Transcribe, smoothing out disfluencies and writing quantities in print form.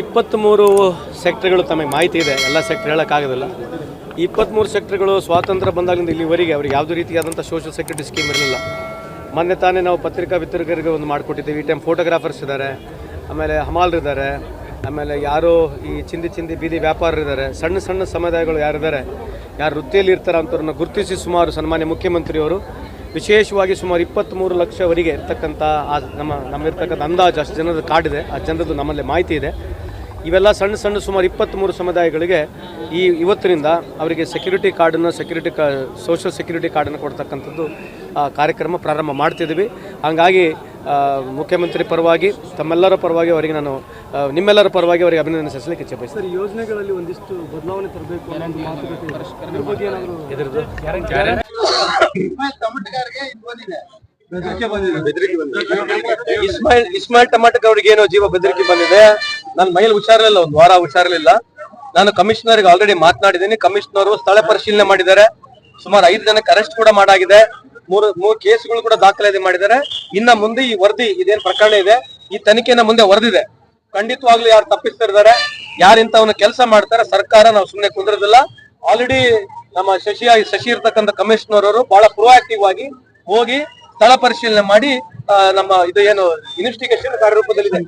ಇಪ್ಪತ್ತ್ಮೂರು ಸೆಕ್ಟರ್ಗಳು ತಮಗೆ ಮಾಹಿತಿ ಇದೆ, ಎಲ್ಲ ಸೆಕ್ಟರ್ ಹೇಳೋಕ್ಕಾಗೋದಿಲ್ಲ. 23 ಸೆಕ್ಟರ್ಗಳು ಸ್ವಾತಂತ್ರ್ಯ ಬಂದಾಗಿಂದ ಇಲ್ಲಿವರೆಗೆ ಅವ್ರಿಗೆ ಯಾವುದೇ ರೀತಿಯಾದಂಥ ಸೋಷಿಯಲ್ ಸೆಕ್ಯೂರಿಟಿ ಸ್ಕೀಮ್ ಇರಲಿಲ್ಲ. ಮೊನ್ನೆ ತಾನೇ ನಾವು ಪತ್ರಿಕಾ ವಿತರಕರಿಗೆ ಒಂದು ಮಾಡಿಕೊಟ್ಟಿದ್ದೀವಿ. ಈ ಟೈಮ್ ಫೋಟೋಗ್ರಾಫರ್ಸ್ ಇದ್ದಾರೆ, ಆಮೇಲೆ ಹಮಾಲರಿದ್ದಾರೆ, ಆಮೇಲೆ ಯಾರು ಈ ಚಿಂದಿ ಬೀದಿ ವ್ಯಾಪಾರರಿದ್ದಾರೆ, ಸಣ್ಣ ಸಣ್ಣ ಸಮುದಾಯಗಳು ಯಾರಿದ್ದಾರೆ, ಯಾರು ವೃತ್ತಿಯಲ್ಲಿ ಇರ್ತಾರೆ ಅಂಥವ್ರನ್ನ ಗುರುತಿಸಿ ಸುಮಾರು ಸನ್ಮಾನ್ಯ ಮುಖ್ಯಮಂತ್ರಿಯವರು ವಿಶೇಷವಾಗಿ ಸುಮಾರು 23 ಲಕ್ಷವರೆಗೆ ಇರ್ತಕ್ಕಂಥ ನಮ್ಮಿರ್ತಕ್ಕಂಥ ಅಂದಾಜು ಅಷ್ಟು ಜನದ ಕಾರ್ಡಿದೆ, ಆ ಜನರದ್ದು ನಮ್ಮಲ್ಲಿ ಮಾಹಿತಿ ಇದೆ. ಇವೆಲ್ಲ ಸಣ್ಣ ಸುಮಾರು 23 ಸಮುದಾಯಗಳಿಗೆ ಇವತ್ತಿನಿಂದ ಅವರಿಗೆ ಸೆಕ್ಯೂರಿಟಿ ಕಾರ್ಡನ್ನು ಸೋಷಿಯಲ್ ಸೆಕ್ಯೂರಿಟಿ ಕಾರ್ಡನ್ನು ಕೊಡ್ತಕ್ಕಂಥದ್ದು ಕಾರ್ಯಕ್ರಮ ಪ್ರಾರಂಭ ಮಾಡ್ತಿದ್ದೀವಿ. ಹಾಗಾಗಿ ಮುಖ್ಯಮಂತ್ರಿ ಪರವಾಗಿ ತಮ್ಮೆಲ್ಲರ ಪರವಾಗಿ ಅವರಿಗೆ ನಾನು ನಿಮ್ಮೆಲ್ಲರ ಪರವಾಗಿ ಅವರಿಗೆ ಅಭಿನಂದನೆ ಸಲ್ಲಿಸಲಿಕ್ಕೆ ಇಚ್ಛೆಪಡಿಸ್ತೀನಿ. ಸರ್, ಯೋಜನೆಗಳಲ್ಲಿ ಒಂದಿಷ್ಟು ಬದಲಾವಣೆ ತರಬೇಕು ಅನ್ನೋ ಮಾತುಕತೆ ಇದರದ್ದು ಇಸ್ಮಾಯಿಲ್ ಟಮಾಟಕ್ ಅವ್ರಿಗೆ ಏನೋ ಜೀವ ಬೆದರಿಕೆ ಬಂದಿದೆ. ನನ್ನ ಮೈಯಲ್ಲಿ ಹುಷಾರಿಲ್ಲ, ಒಂದು ವಾರ ಹುಷಾರಿರಲಿಲ್ಲ. ನಾನು ಕಮಿಷನರ್ಗೆ ಆಲ್ರೆಡಿ ಮಾತನಾಡಿದ್ದೀನಿ. ಕಮಿಷನರ್ ಸ್ಥಳ ಪರಿಶೀಲನೆ ಮಾಡಿದ್ದಾರೆ. ಸುಮಾರು 5 ಜನಕ್ಕೆ ಅರೆಸ್ಟ್ ಕೂಡ ಮಾಡಾಗಿದೆ. 3 ಕೇಸ್ಗಳು ಕೂಡ ದಾಖಲಾತಿ ಮಾಡಿದ್ದಾರೆ. ಇನ್ನ ಮುಂದೆ ಈ ವರದಿ ಇದೇನು ಪ್ರಕರಣ ಇದೆ, ಈ ತನಿಖೆನ ಮುಂದೆ ವರದಿದೆ. ಖಂಡಿತವಾಗ್ಲೂ ಯಾರು ತಪ್ಪಿಸ್ತಿರ್ತಾರೆ, ಯಾರು ಇಂಥವನ್ನ ಕೆಲಸ ಮಾಡ್ತಾರೆ, ಸರ್ಕಾರ ನಾವು ಸುಮ್ಮನೆ ಕುಂದಿರೋದಿಲ್ಲ. ಆಲ್ರೆಡಿ ನಮ್ಮ ಶಶಿ ಇರ್ತಕ್ಕಂಥ ಕಮಿಷನರ್ ಅವರು ಬಹಳ ಪ್ರೊಆಕ್ಟಿವ್ ಆಗಿ ಹೋಗಿ ಸ್ಥಳ ಪರಿಶೀಲನೆ ಮಾಡಿ ನಮ್ಮ ಇದು ಏನು ಇನ್ವೆಸ್ಟಿಗೇಷನ್ ಕಾರ್ಯರೂಪದಲ್ಲಿದೆ.